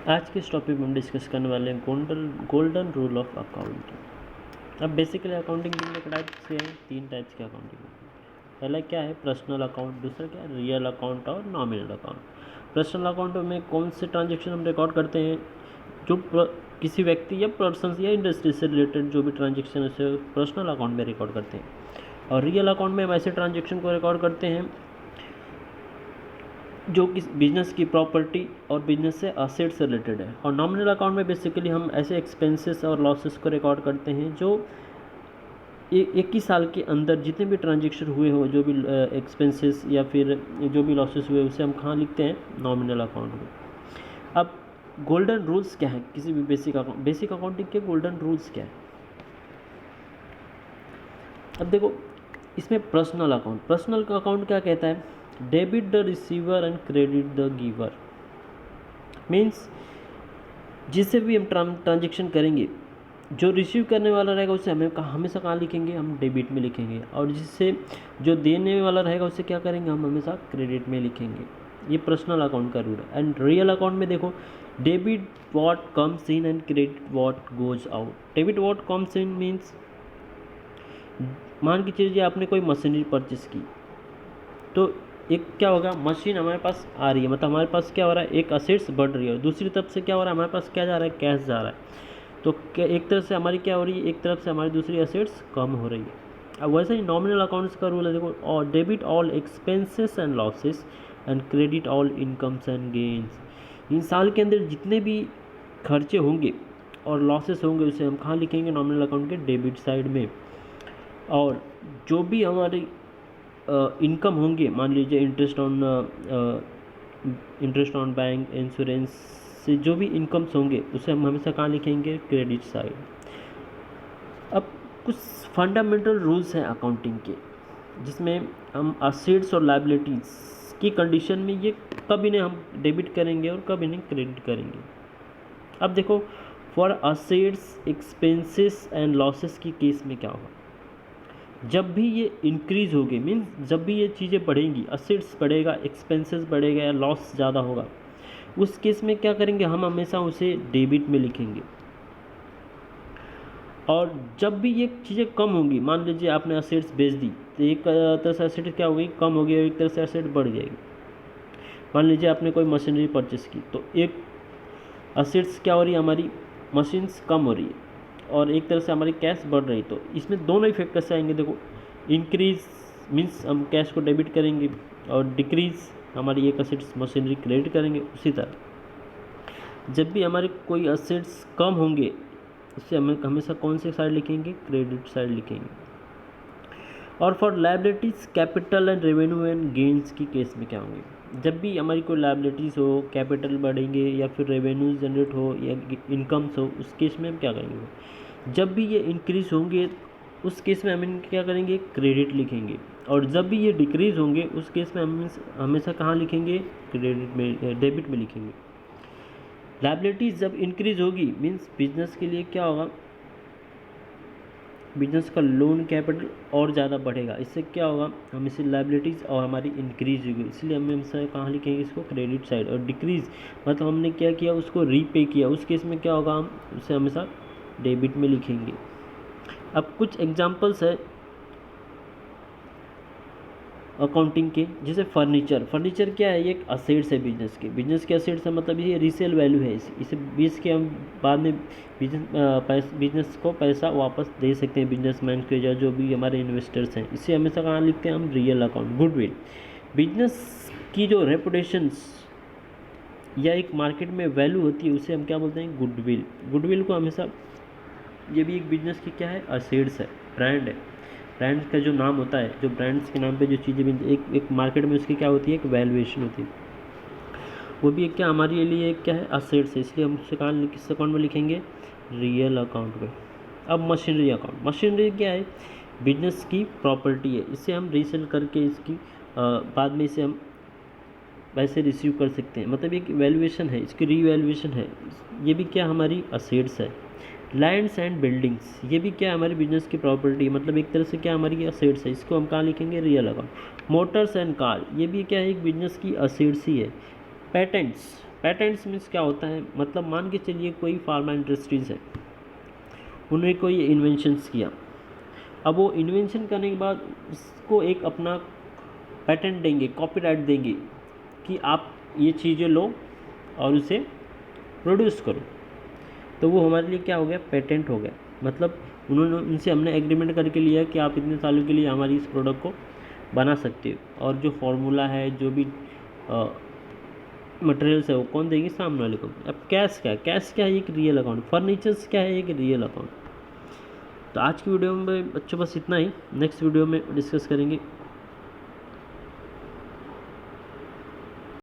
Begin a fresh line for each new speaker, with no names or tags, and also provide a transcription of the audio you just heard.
आज के इस टॉपिक में हम डिस्कस करने वाले हैं गोल्डन रूल ऑफ अकाउंटिंग। अब बेसिकली अकाउंटिंग कितने टाइप्स के हैं? 3 टाइप्स के अकाउंटिंग होती है। पहला क्या है? Personal account. दूसरा क्या है? रियल अकाउंट और नॉमिनल अकाउंट। पर्सनल अकाउंट में कौन से ट्रांजेक्शन हम रिकॉर्ड करते हैं? जो किसी व्यक्ति या पर्सन या इंडस्ट्री से रिलेटेड जो भी ट्रांजेक्शन है उसे पर्सनल अकाउंट में रिकॉर्ड करते हैं। और रियल अकाउंट में हम ऐसे ट्रांजेक्शन को रिकॉर्ड करते हैं जो कि बिजनेस की प्रॉपर्टी और बिजनेस से असेट से रिलेटेड है। और नॉमिनल अकाउंट में बेसिकली हम ऐसे एक्सपेंसेस और लॉसेस को रिकॉर्ड करते हैं जो एक ही साल के अंदर जितने भी ट्रांजेक्शन हुए हो, जो भी एक्सपेंसेस या फिर जो भी लॉसेस हुए उसे हम कहाँ लिखते हैं? नॉमिनल अकाउंट में। अब गोल्डन रूल्स क्या है किसी भी बेसिक अकाउंटिंग के गोल्डन रूल्स क्या है? अब देखो, इसमें पर्सनल अकाउंट क्या कहता है? Debit the receiver and credit the giver. Means जिससे भी हम ट्रांजेक्शन करेंगे, जो रिसीव करने वाला रहेगा उसे हमेशा कहाँ लिखेंगे? हम डेबिट में लिखेंगे। और जिससे जो देने वाला रहेगा उसे क्या करेंगे? हम हमेशा क्रेडिट में लिखेंगे। ये पर्सनल अकाउंट का रूल है। एंड रियल अकाउंट में देखो, debit what comes in and credit what goes out. Debit what comes in means, मान के चलिए आपने कोई मशीनरी परचेस की, तो एक क्या होगा? मशीन हमारे पास आ रही है, मतलब हमारे पास क्या हो रहा है? एक असेट्स बढ़ रही है। और दूसरी तरफ से क्या हो रहा है? हमारे पास क्या जा रहा है? कैश जा रहा है। तो एक तरफ से हमारी क्या हो रही है? एक तरफ से हमारी दूसरी असेट्स कम हो रही है। अब वैसे ही नॉमिनल अकाउंट्स का रूल है, देखो, और debit all expenses and losses and credit all incomes and gains. इन साल के अंदर जितने भी खर्चे होंगे और लॉसेस होंगे उसे हम कहाँ लिखेंगे? नॉमिनल अकाउंट के डेबिट साइड में। और जो भी हमारी इनकम होंगे, मान लीजिए इंटरेस्ट ऑन बैंक, इंश्योरेंस से जो भी इनकम्स होंगे उसे हम हमेशा कहाँ लिखेंगे? Credit side. अब कुछ फंडामेंटल रूल्स हैं अकाउंटिंग के, जिसमें हम असेट्स और लायबिलिटीज़ की कंडीशन में ये कभी नहीं हम डेबिट करेंगे और कभी नहीं क्रेडिट करेंगे। अब देखो, for assets, expenses and losses की केस में क्या होगा? जब भी ये इंक्रीज़ होगी, मीन्स जब भी ये चीज़ें बढ़ेंगी, असेट्स बढ़ेगा, एक्सपेंसेस बढ़ेगा या लॉस ज़्यादा होगा, उस केस में क्या करेंगे? हम हमेशा उसे डेबिट में लिखेंगे। और जब भी ये चीज़ें कम होंगी, मान लीजिए आपने असेट्स बेच दी, तो एक तरह से असेट क्या होगी? कम होगी, और एक तरह से असेट बढ़ जाएगी। मान लीजिए आपने कोई मशीनरी परचेस की, तो एक असेट्स क्या हो रही है? हमारी मशीन्स कम हो रही है, और एक तरह से हमारी कैश बढ़ रही है। तो इसमें दोनों ही फैक्टर्स आएंगे। देखो, इंक्रीज मीन्स हम कैश को डेबिट करेंगे, और डिक्रीज हमारी एक असेट्स मशीनरी क्रेडिट करेंगे। उसी तरह जब भी हमारे कोई असेट्स कम होंगे, उससे हमें हमेशा कौन से साइड लिखेंगे? क्रेडिट साइड लिखेंगे। और for liabilities, capital and revenue and gains की केस में क्या होंगे? जब भी हमारी कोई लायबिलिटीज़ हो, कैपिटल बढ़ेंगे या फिर रेवेन्यू जनरेट हो या इनकम्स हो, उस केस में हम क्या करेंगे? जब भी ये इंक्रीज होंगे उस केस में हम क्या करेंगे? क्रेडिट लिखेंगे। और जब भी ये डिक्रीज होंगे उस केस में हम हमेशा कहाँ लिखेंगे? क्रेडिट में, डेबिट में लिखेंगे। लायबिलिटीज़ जब इंक्रीज होगी मीन्स बिजनेस के लिए क्या होगा? बिजनेस का लोन कैपिटल और ज़्यादा बढ़ेगा। इससे क्या होगा? हम इसे लायबिलिटीज़ और हमारी इंक्रीज होगी, इसलिए हम हमेशा कहाँ लिखेंगे? इसको क्रेडिट साइड। और डिक्रीज मतलब हमने क्या किया? उसको रीपे किया, उस केस में क्या होगा? हम उसे हमेशा डेबिट में लिखेंगे। अब कुछ एग्जांपल्स है अकाउंटिंग के, जैसे फर्नीचर क्या है? ये एक असेट्स है बिजनेस के असेट्स है, मतलब ये रीसेल वैल्यू है। इसे बेच के हम बाद में बिजनेस को पैसा वापस दे सकते हैं, बिजनेसमैन के या जो भी हमारे इन्वेस्टर्स हैं। इसे हमेशा कहाँ लिखते हैं हम? Real account. गुडविल, बिजनेस की जो रेपुटेशंस या एक मार्केट में वैल्यू होती है उसे हम क्या बोलते हैं? गुडविल को हमेशा, ये भी एक बिजनेस की क्या है? असेट्स है, ब्रांड है। ब्रांड्स का जो नाम होता है, जो ब्रांड्स के नाम पे जो चीज़ें भी एक मार्केट में उसकी क्या होती है? एक वैल्यूएशन होती है। वो भी एक क्या हमारे लिए एक क्या है? असेट्स है, इसलिए हम उसे कहाँ किस अकाउंट में लिखेंगे? रियल अकाउंट में। अब मशीनरी क्या है? बिजनेस की प्रॉपर्टी है, इसे हम रीसेल करके इसकी बाद में इसे हम पैसे रिसीव कर सकते हैं, मतलब एक वैल्यूएशन है, इसकी रीवैल्यूएशन है। ये भी क्या हमारी असेट्स है। लैंड्स एंड बिल्डिंग्स, ये भी क्या हमारी बिजनेस की प्रॉपर्टी, मतलब एक तरह से क्या हमारी असेट्स है, इसको हम कहाँ लिखेंगे? Real account. Motors and car, ये भी क्या है? एक बिजनेस की असेट्स ही है। पेटेंट्स, पेटेंट्स मीन्स क्या होता है, मतलब मान के चलिए कोई फार्मा इंडस्ट्रीज़ है, उन्होंने कोई इन्वेंशंस किया। अब वो इन्वेंशन करने के बाद उसको एक अपना पेटेंट देंगे, कॉपीराइट देंगे कि आप ये चीज़ें लो और उसे प्रोड्यूस करो। तो वो हमारे लिए क्या हो गया, पेटेंट हो गया। मतलब उन्होंने, उनसे हमने एग्रीमेंट करके लिया कि आप इतने सालों के लिए हमारी इस प्रोडक्ट को बना सकते हो, और जो फार्मूला है, जो भी मटेरियल्स है, वो कौन देंगे, सामने वाले को। अब कैश क्या है, कैश क्या है, एक रियल अकाउंट। फर्नीचर्स क्या है, एक रियल अकाउंट। तो आज की वीडियो में बच्चों बस इतना ही, नेक्स्ट वीडियो में डिस्कस करेंगे।